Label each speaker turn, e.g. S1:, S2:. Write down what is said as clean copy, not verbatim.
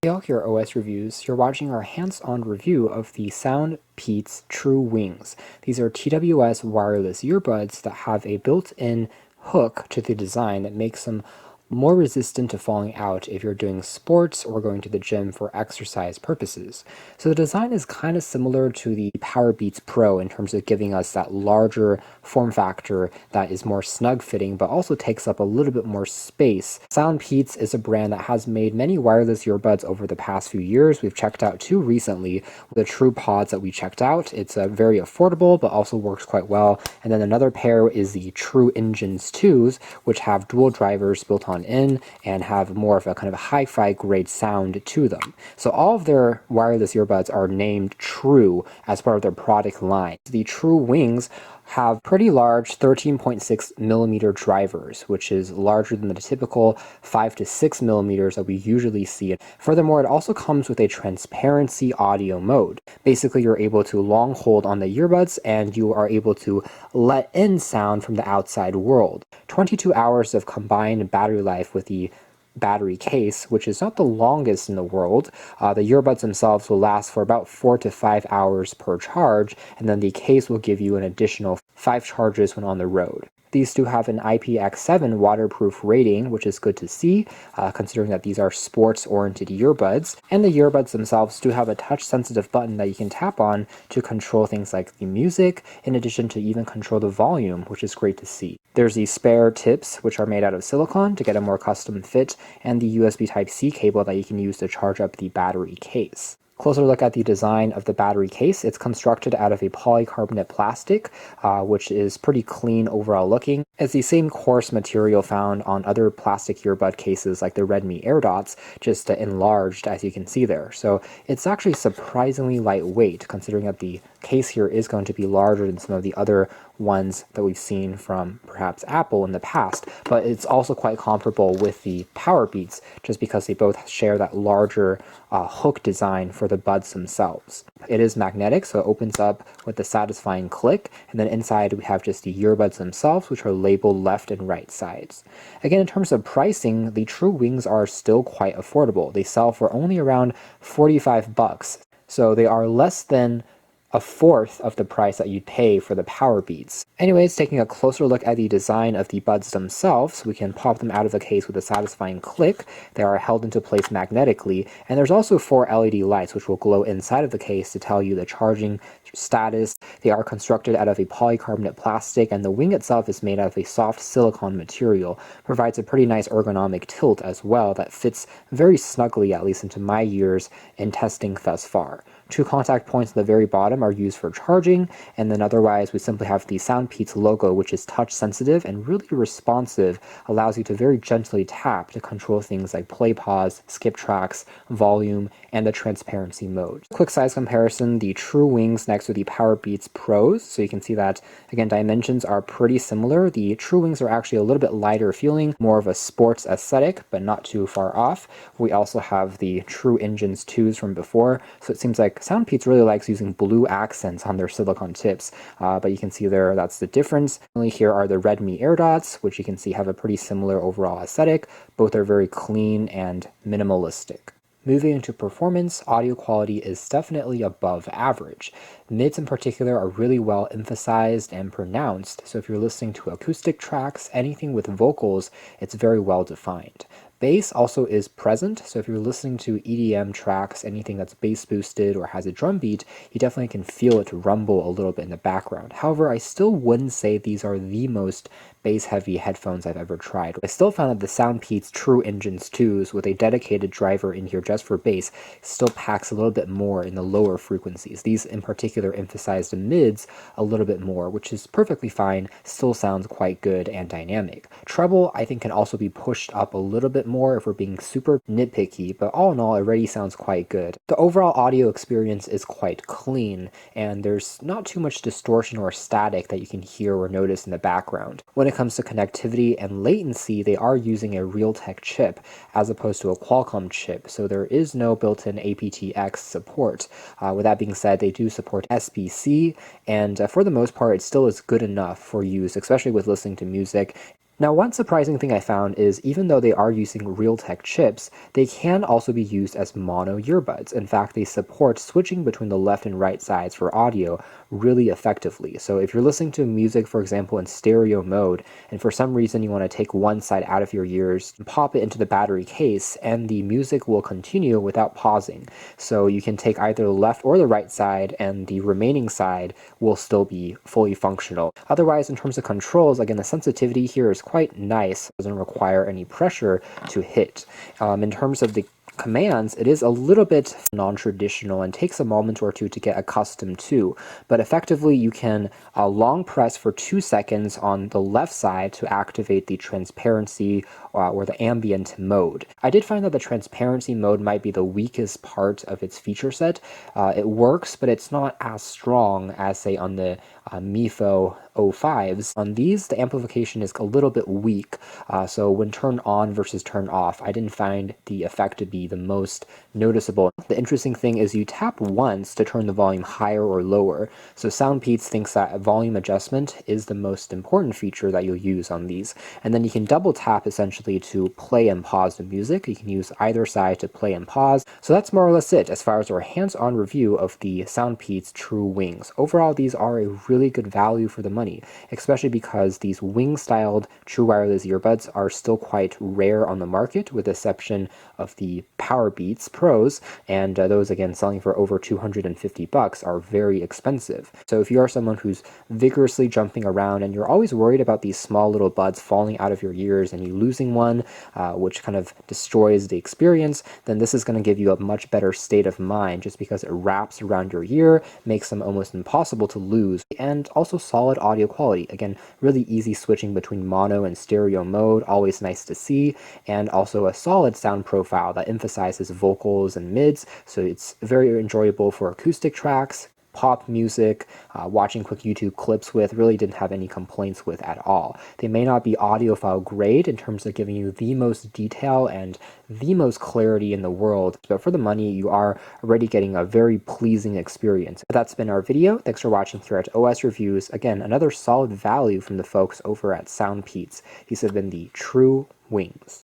S1: Hey all, here OS Reviews. You're watching our hands-on review of the SoundPeats TrueWings. These are TWS wireless earbuds that have a built-in hook to the design that makes them more resistant to falling out if you're doing sports or going to the gym for exercise purposes. So the design is kind of similar to the Powerbeats Pro in terms of giving us that larger form factor that is more snug fitting but also takes up a little bit more space. SoundPeats is a brand that has made many wireless earbuds over the past few years. We've checked out two recently, the TruePods that we checked out. It's very affordable but also works quite well. And then another pair is the TrueEngines 2s, which have dual drivers built on in and have more of a kind of hi-fi grade sound to them. So all of their wireless earbuds are named True as part of their product line. The TrueWings have pretty large 13.6 millimeter drivers, which is larger than the typical 5 to 6 millimeters that we usually see. Furthermore, it also comes with a transparency audio mode. Basically, you're able to long hold on the earbuds and you are able to let in sound from the outside world. 22 hours of combined battery life with the battery case, which is not the longest in the world. The earbuds themselves will last for about 4 to 5 hours per charge, and then the case will give you an additional 5 charges when on the road. These do have an IPX7 waterproof rating, which is good to see, considering that these are sports-oriented earbuds. And the earbuds themselves do have a touch-sensitive button that you can tap on to control things like the music, in addition to even control the volume, which is great to see. There's the spare tips, which are made out of silicone to get a more custom fit, and the USB Type-C cable that you can use to charge up the battery case. Closer look at the design of the battery case. It's constructed out of a polycarbonate plastic, which is pretty clean overall looking. It's the same coarse material found on other plastic earbud cases like the Redmi AirDots, just enlarged as you can see there. So it's actually surprisingly lightweight, considering that the case here is going to be larger than some of the other ones that we've seen from perhaps Apple in the past, but it's also quite comparable with the Powerbeats just because they both share that larger hook design for the buds themselves. It is magnetic, so it opens up with a satisfying click, and then inside we have just the earbuds themselves, which are labeled left and right sides. Again, in terms of pricing, the TrueWings are still quite affordable. They sell for only around $45, so they are less than a fourth of the price that you'd pay for the Powerbeats. Anyways, taking a closer look at the design of the buds themselves, we can pop them out of the case with a satisfying click. They are held into place magnetically, and there's also 4 LED lights which will glow inside of the case to tell you the charging status. They are constructed out of a polycarbonate plastic, and the wing itself is made out of a soft silicone material. Provides a pretty nice ergonomic tilt as well that fits very snugly, at least into my years in testing thus far. 2 contact points at the very bottom are used for charging, and then otherwise we simply have the SoundPeats logo, which is touch sensitive and really responsive, allows you to very gently tap to control things like play, pause, skip tracks, volume, and the transparency mode. Quick size comparison, the TrueWings next to the Powerbeats Pros, so you can see that, again, dimensions are pretty similar. The TrueWings are actually a little bit lighter feeling, more of a sports aesthetic, but not too far off. We also have the TrueEngines 2s from before, so it seems like SoundPeats really likes using blue accents on their silicone tips, but you can see there that's the difference. Finally, here are the Redmi AirDots, which you can see have a pretty similar overall aesthetic. Both are very clean and minimalistic. Moving into performance, audio quality is definitely above average. Mids in particular are really well emphasized and pronounced, so if you're listening to acoustic tracks, anything with vocals, it's very well defined. Bass also is present, so if you're listening to EDM tracks, anything that's bass boosted or has a drum beat, you definitely can feel it rumble a little bit in the background. However, I still wouldn't say these are the most bass-heavy headphones I've ever tried. I still found that the SoundPeats TrueEngines 2s with a dedicated driver in here just for bass still packs a little bit more in the lower frequencies. These in particular emphasize the mids a little bit more, which is perfectly fine, still sounds quite good and dynamic. Treble, I think, can also be pushed up a little bit more if we're being super nitpicky, but all in all, it already sounds quite good. The overall audio experience is quite clean, and there's not too much distortion or static that you can hear or notice in the background. When it comes to connectivity and latency, they are using a Realtek chip as opposed to a Qualcomm chip, so there is no built-in aptX support. With that being said, they do support SBC, and for the most part, it still is good enough for use, especially with listening to music. Now, one surprising thing I found is even though they are using Realtek chips, they can also be used as mono earbuds. In fact, they support switching between the left and right sides for audio really effectively. So if you're listening to music, for example, in stereo mode, and for some reason you want to take one side out of your ears, pop it into the battery case, and the music will continue without pausing. So you can take either the left or the right side, and the remaining side will still be fully functional. Otherwise, in terms of controls, again, the sensitivity here is quite nice. It doesn't require any pressure to hit. In terms of the commands, it is a little bit non-traditional and takes a moment or two to get accustomed to, but effectively you can long press for 2 seconds on the left side to activate the transparency or the ambient mode. I did find that the transparency mode might be the weakest part of its feature set. It works, but it's not as strong as, say, on the MIFO 05s. On these, the amplification is a little bit weak, so when turned on versus turned off, I didn't find the effect to be the most noticeable. The interesting thing is you tap once to turn the volume higher or lower, so SoundPeats thinks that volume adjustment is the most important feature that you'll use on these. And then you can double tap essentially to play and pause the music. You can use either side to play and pause. So that's more or less it as far as our hands-on review of the SoundPeats TrueWings. Overall, these are a really good value for the money, especially because these wing-styled true wireless earbuds are still quite rare on the market, with the exception of the Powerbeats Pros, and those again selling for over $250 are very expensive. So if you are someone who's vigorously jumping around and you're always worried about these small little buds falling out of your ears and you losing one, which kind of destroys the experience, then this is going to give you a much better state of mind just because it wraps around your ear, makes them almost impossible to lose, and also solid audio quality. Again, really easy switching between mono and stereo mode, always nice to see, and also a solid sound profile that emphasizes vocals and mids, so it's very enjoyable for acoustic tracks, pop music, watching quick YouTube clips with, really didn't have any complaints with at all. They may not be audiophile grade in terms of giving you the most detail and the most clarity in the world, but for the money, you are already getting a very pleasing experience. That's been our video. Thanks for watching here at OS Reviews. Again, another solid value from the folks over at SoundPeats. These have been the True Wings.